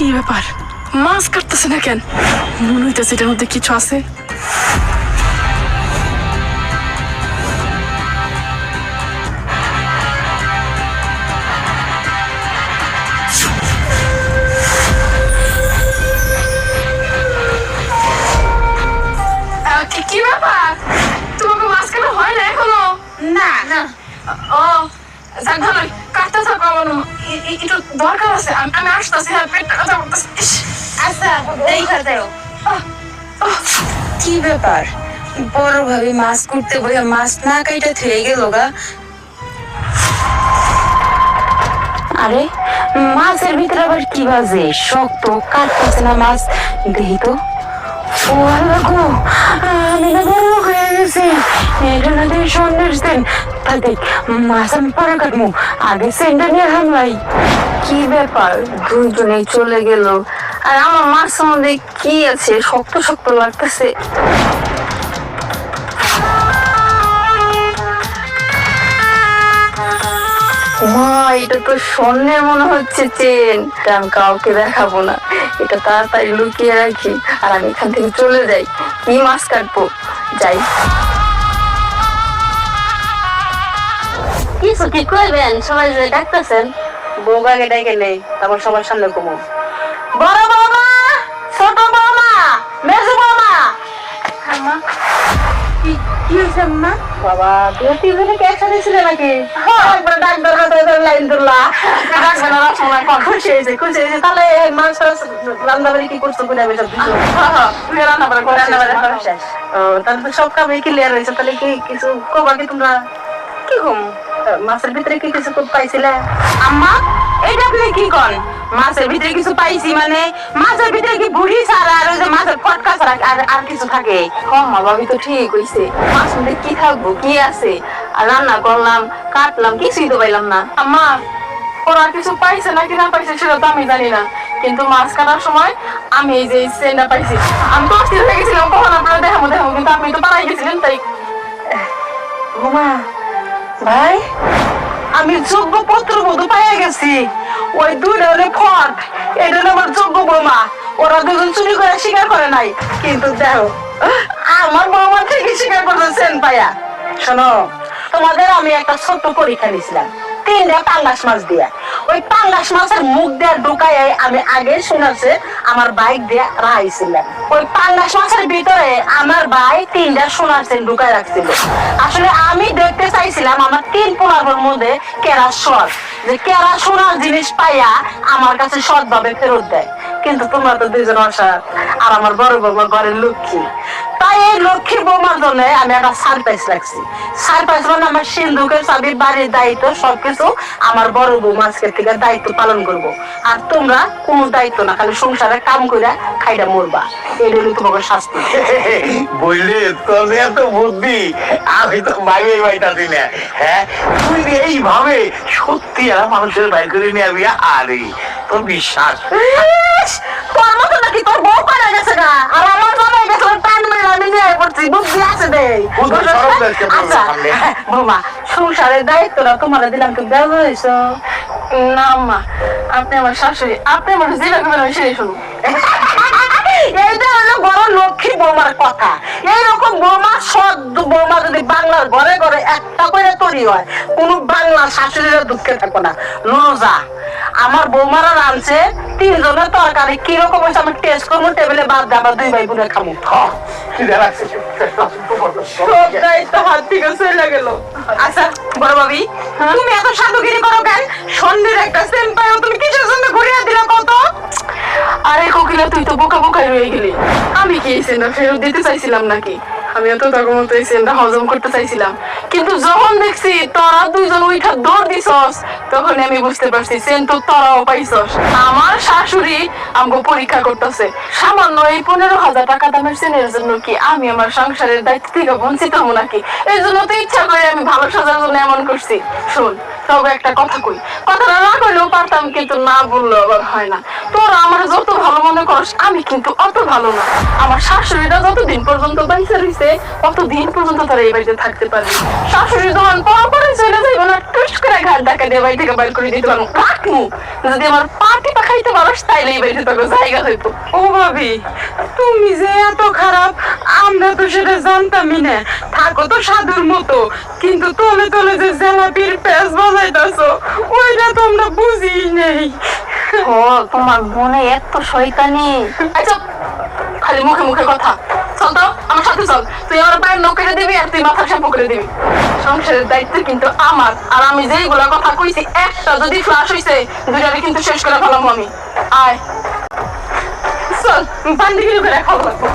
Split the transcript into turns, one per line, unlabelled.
কি ব্যাপার, মাছ কাটতেছে না কেন? মনে হইতেছে এটার মধ্যে কিছু আছে। কি ব্যাপার, তোমাকে মাছ কাটা হয় না এখনো?
না না
ও যাক ভালোই, কাটতে থাকো। আমার একটু দরকার আছে, আমি আসতেছি। হ্যাঁ, পেটটা ব্যথা করতেছে।
আচ্ছা দেখা যাও। কি ব্যাপার, বড় ভাবে মাছ করতে বইয়া মাছ না কাইটা থেকে গেল গা। আরে মাছের ভিতরে আবার কি বাজে? শক্ত কাটতেছে না মাছ, দেখি তো। ও আল্লাহ গো, আমি না বড় লোক হয়ে গেছি। এটা না দিয়ে সন্দেশ দেন, তা দেখ মাছ আমি পরে কাটবো, আগে সেন্টার নিয়ে হামলাই। কি ব্যাপার, দুইজনে চলে গেল, আর আমার মাছের মধ্যে কি আছে শক্ত শক্ত লাগতেছে। মা, এটা তো স্বর্ণের মনে হচ্ছে চেন। এটা আমি কাউকে দেখাবো না, এটা তাড়াতাড়ি লুকিয়ে রাখি আর আমি এখান থেকে চলে যাই। কি মাছ কাটবো, যাই। কিছু কি করবেন? সবাই যে ডাকতেছেন, বউগাকে ডেকে নেই, তারপর সবার সামনে কমো। বড় বৌমা, ছোট বৌমা, মেজো বৌমা। আম্মা কি হয়েছে আম্মা? বাবা, তুমি তিনজনে কি একসাথে ছিলে নাকি? একবার ডাক্তার হাতে লাইন ধরলা। খুশি হয়েছে, খুশি হয়েছে। তাহলে মাংস রান্না বাড়ি কি করছো? আমি সব শেষ। তাহলে তো সব কামে ক্লিয়ার হয়েছে। তাহলে কি কিছু কবা কি তোমরা? কি কম, মাছের ভিতরে কি কিছু পাইছিলে? আম্মা, এটা আপনি কি কন? মাছের ভিতরে কিছু পাইছি মানে মাছের ভিতরে কি বুড়ি ছাড়া আর ওই যে মাছের ফটকা ছাড়া আর কিছু থাকে? মা ভাবি তো ঠিক হইছে, মাছ মধ্যে কি থাকবো, কি আছে? আর রান্না করলাম, কাটলাম, কিছুই তো পাইলাম না।
আম্মা, ওরা কিছু পাইছে নাকি না পাইছে সেটা তো আমি জানি না, কিন্তু মাছ কাটার সময় আমি এই যে সেন্ডা পাইছি। আমি তো অস্থির হয়ে গেছিলাম কখন আপনারা দেখাবো, কিন্তু আপনি তো পালাই গেছিলেন। তাই
বোমা ভাই, আমি যোগ্য পত্র বধূ পাইয়া গেছি। ওই দুইটা হলে ফট, এটা হলো আমার যোগ্য বৌমা। ওরা দুজন চুরি করে স্বীকার করে নাই, কিন্তু দেখো আমার বৌমা ঠিকই স্বীকার করতেছেন পাইয়া। শোনো, তোমাদের আমি একটা ছোট্ট পরীক্ষা নিয়েছিলাম 3টা পাঙ্গাস মাছ দিয়া। ওই পাঙ্গাস মাছের মুখ দিয়ে ঢুকাই আমি আগে শোনাচ্ছে আমার বাইক দিয়ে রাখাইছিলাম। ওই পাঙ্গাস মাছের ভিতরে আমার ভাই 3টা সোনার চেন ঢুকাই রাখছিল। আসলে আমি দেখতে চাইছিলাম আমার 3 পোলার মধ্যে কেরা সৎ, যে কেরা সোনার জিনিস পাইয়া আমার কাছে সৎ ভাবে ফেরত দেয়। কিন্তু তোমরা তো দুইজন অসৎ, আর আমার বড় বৌমা ঘরের লক্ষ্মী। তাই এই লক্ষ্মীর বৌমার জন্য আমি একটা সারপ্রাইজ রাখছি। সারপ্রাইজ মানে আমার সিন্ধুকের চাবি, বাড়ির দায়িত্ব, সবকিছু আমার বড় বৌমা আজকের থেকে দায়িত্ব পালন করব। আর তোমরা কোনো দায়িত্ব না, খালি সংসারে কাম করে খাইটা মরবা। এই হলো তোমাকে শাস্তি।
বললে তোর এত বুদ্ধি, আমি তো ভাইবে পাইতাছি না। হ্যাঁ, তুই এইভাবে সত্যি আর মানুষের বাইর করে নিয়ে আসবি? আরে তোর বিশ্বাস,
তোর মতো নাকি তোর বউ পারা গেছে না, আর আমার জামাই গেছে টান মেরে আমি নিয়ে পড়ছি। বুদ্ধি আছে দে। আচ্ছা বৌমা, সংসারের দায়িত্বটা তোমার দিলাম, তুমি ব্যবহার হয়েছো
না আম্মা, আপনি আমার শাশুড়ি, আপনি আমার যেটা করবেন আমি সেটাই শুনুন।
এইটা হলো বড় লক্ষ্মী বৌমার কথা। এইরকম বৌমা, সৎ বৌমা যদি বাংলার ঘরে ঘরে একটা করে তৈরি হয়, কোন বাংলা শাশুড়িরা দুঃখে থাকো না। রোজা আমার বৌমারা রাঁধছে 3 জনের তরকারি, কিরকম হয়েছে আমি টেস্ট করবো, টেবিলে বাদ দিয়ে আবার 2 ভাই বোনে খাবো। হাত থেকে চলে গেল। আচ্ছা বড় ভাবি, তুমি এত সাধুগিরি করো কেন? সন্ধ্যের একটা সেন পাইও, তুমি কিসের জন্য ঘুরিয়ে দিলে কত?
আরে কোকিলা, তুই তো বোকা বোকাই রয়ে গেলি। আমি কি এই সেন্ডা ফেরত দিতে চাইছিলাম নাকি? আমিও তো তখন মতো এই সেন্ডা হজম করতে চাইছিলাম, কিন্তু যখন দেখছি তোরা দুইজন উইঠা দৌড় দিছস, তখন আমি বুঝতে পারছি সেন তো তোরাও পাইছস। আমার শাশুড়ি আমাকে পরীক্ষা করতেছে। সামান্য এই 15,000 টাকা দামের সেনের জন্য কি আমি আমার সংসারের দায়িত্ব থেকে বঞ্চিত হবো নাকি? এই জন্য তো ইচ্ছা করে আমি ভালো সাজার জন্য এমন করছি। শোন, তবে একটা কথা কই, কথাটা না কইলেও পারতাম, কিন্তু না বললেও আবার হয় না। তোরা আমার যত ভালো মনে করস, আমি কিন্তু অত ভালো না। আমার শাশুড়িটা যতদিন পর্যন্ত বাইসে রইছে, অতদিন পর্যন্ত তারা এই বাড়িতে থাকতে পারবে। শাশুড়ি যখন পরে চলে যাইব না, টুস করে ঘাট ডাকা দিয়ে বাড়ি থেকে বাইর করে দিতে পারবো। রাখমু যদি আমার পা টিপা খাই হইতে পারস তাইলে এই বাড়িতে তোকে জায়গা হইতো।
ও ভাবি, তুমি যে এত খারাপ আমরা তো সেটা জানতামই না। থাকো তো সাধুর মতো, কিন্তু তলে তলে যে জেলাপির পেঁচ বাজাইতেছো ওইটা তো আমরা বুঝি নেই।
ও তোমার মনে এত শয়তানি।
আচ্ছা খালি মুখে মুখে কথা। চল তো আমার সাথে চল, তুই আমার পায়ের নখ কেটে দিবি আর তুই মাথার শ্যাম্পু করে দিবি। সংসারের দায়িত্ব কিন্তু আমার, আর আমি যেইগুলা কথা কইছি একটা যদি ফ্লাশ হইছে দুইটারে কিন্তু শেষ করে ফেলাম আমি। আয় চল, বান্দি করে খাওয়া লাগবো।